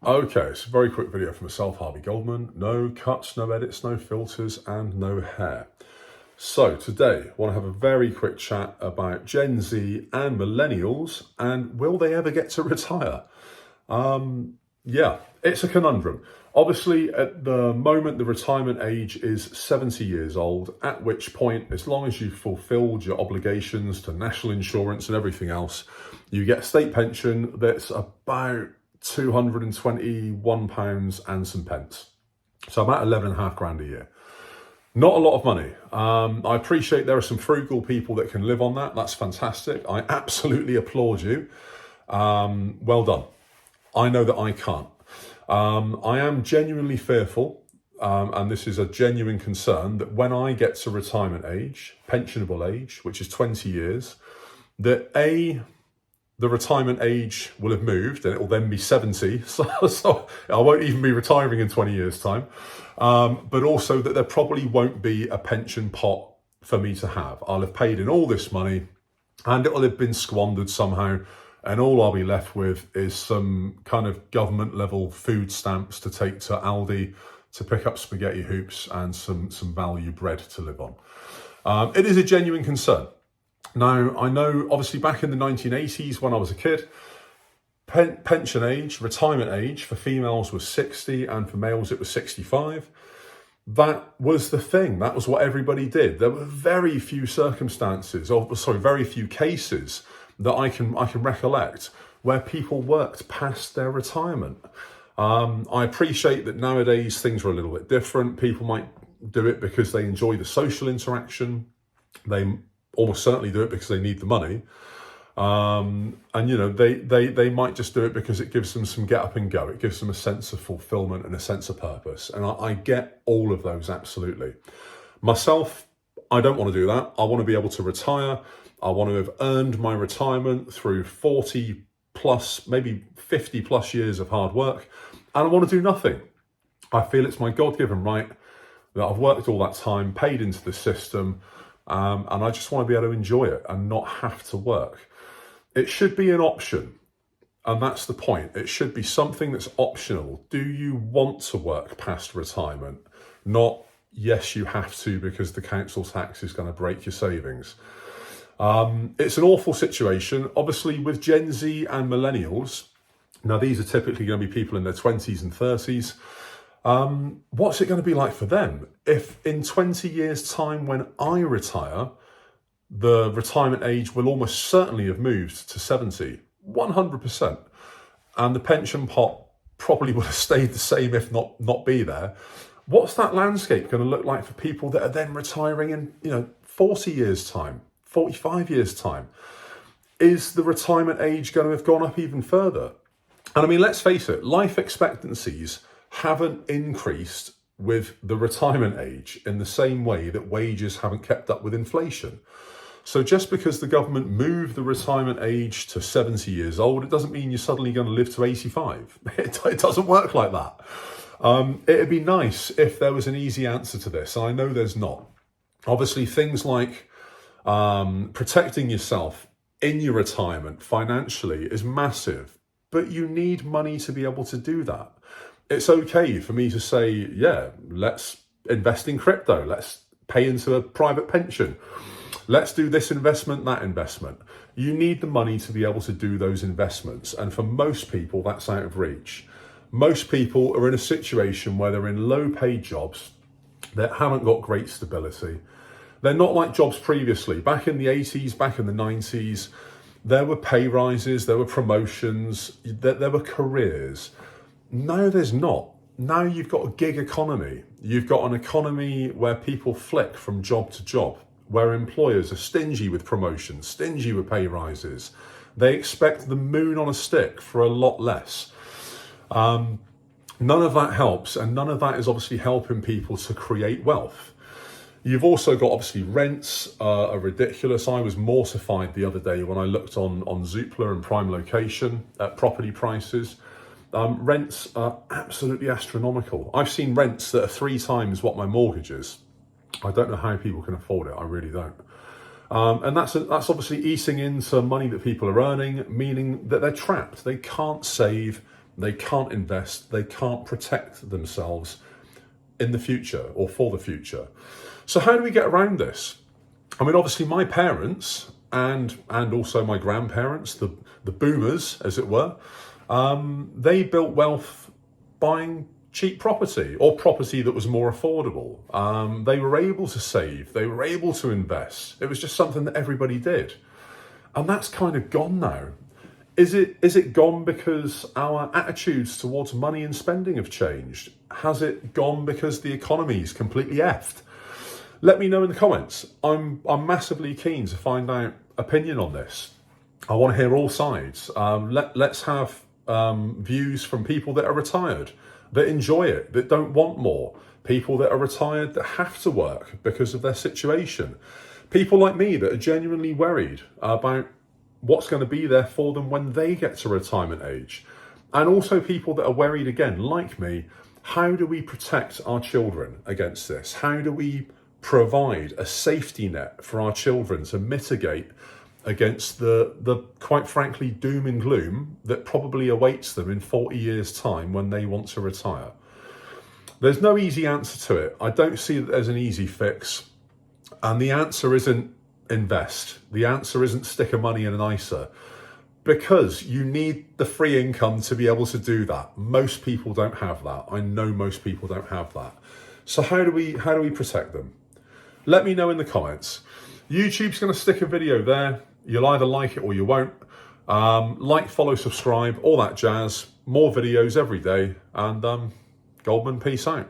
Okay, it's a very quick video for myself, Harvey Goldman. No cuts, no edits, no filters, and no hair. So today, I want to have a very quick chat about Gen Z and millennials, and will they ever get to retire? Yeah, it's a conundrum. Obviously, at the moment, the retirement age is 70 years old, at which point, as long as you've fulfilled your obligations to national insurance and everything else, you get a state pension that's about £221 and some pence. So about 11.5 grand a year. Not a lot of money. I appreciate there are some frugal people that can live on that. That's fantastic. I absolutely applaud you. Well done. I know that I can't. I am genuinely fearful, and this is a genuine concern, that when I get to retirement age, pensionable age, which is 20 years, that the retirement age will have moved and it will then be 70. So I won't even be retiring in 20 years' time. But also that there probably won't be a pension pot for me to have. I'll have paid in all this money and it will have been squandered somehow. And all I'll be left with is some kind of government level food stamps to take to Aldi to pick up spaghetti hoops and some value bread to live on. It is a genuine concern. Now, I know obviously back in the 1980s when I was a kid, pension age, retirement age for females was 60 and for males it was 65. That was the thing. That was what everybody did. There were very few very few cases that I can recollect where people worked past their retirement. I appreciate that nowadays things are a little bit different. People might do it because they enjoy the social interaction. They almost certainly do it because they need the money. And you know, they might just do it because it gives them some get up and go. It gives them a sense of fulfillment and a sense of purpose. And I get all of those, absolutely. Myself, I don't want to do that. I want to be able to retire. I want to have earned my retirement through 40 plus, maybe 50 plus years of hard work. And I want to do nothing. I feel it's my God-given right that I've worked all that time, paid into the system, and I just want to be able to enjoy it and not have to work. It should be an option, and that's the point. It should be something that's optional. Do you want to work past retirement? Not, yes, you have to because the council tax is going to break your savings. It's an awful situation. Obviously, with Gen Z and millennials, now these are typically going to be people in their 20s and 30s. What's it going to be like for them if in 20 years' time when I retire, the retirement age will almost certainly have moved to 70, 100%. And the pension pot probably would have stayed the same, if not be there. What's that landscape going to look like for people that are then retiring in, 40 years' time, 45 years' time? Is the retirement age going to have gone up even further? And I mean, let's face it, life expectancies haven't increased with the retirement age in the same way that wages haven't kept up with inflation. So just because the government moved the retirement age to 70 years old, it doesn't mean you're suddenly going to live to 85. It doesn't work like that. It'd be nice if there was an easy answer to this, and I know there's not. Obviously, things like protecting yourself in your retirement financially is massive, but you need money to be able to do that. It's okay for me to say, yeah, let's invest in crypto. Let's pay into a private pension. Let's do this investment, that investment. You need the money to be able to do those investments. And for most people, that's out of reach. Most people are in a situation where they're in low paid jobs that haven't got great stability. They're not like jobs previously. Back in the 80s, back in the 90s, there were pay rises, there were promotions, there were careers. No, there's not. Now you've got a gig economy. You've got an economy where people flick from job to job, where employers are stingy with promotions, stingy with pay rises. They expect the moon on a stick for a lot less. None of that helps, and none of that is obviously helping people to create wealth. You've also got, obviously, rents are ridiculous. I was mortified the other day when I looked on Zoopla and Prime Location at property prices. Rents are absolutely astronomical. I've seen rents that are 3 times what my mortgage is. I don't know how people can afford it. I really don't. And that's obviously eating into money that people are earning, meaning that they're trapped. They can't save. they can't invest, they can't protect themselves in the future or for the future. So how do we get around this? I mean, obviously my parents and also my grandparents, the boomers, as it were, they built wealth buying cheap property or property that was more affordable. They were able to save, they were able to invest. It was just something that everybody did. And that's kind of gone now. Is it gone because our attitudes towards money and spending have changed? Has it gone because the economy's completely effed? Let me know in the comments. I'm massively keen to find out opinion on this. I want to hear all sides. Let's have views from people that are retired, that enjoy it, that don't want more. People that are retired that have to work because of their situation. People like me that are genuinely worried about what's going to be there for them when they get to retirement age. And also people that are worried, again, like me, how do we protect our children against this? How do we provide a safety net for our children to mitigate against the quite frankly doom and gloom that probably awaits them in 40 years' time when they want to retire? There's no easy answer to it. I don't see that there's an easy fix. And the answer isn't invest. The answer isn't stick a money in an ISA, because you need the free income to be able to do that. Most people don't have that. I know most people don't have that. So how do we protect them? Let me know in the comments. YouTube's going to stick a video there. You'll either like it or you won't. Like, follow, subscribe, all that jazz. More videos every day. And Goldman, peace out.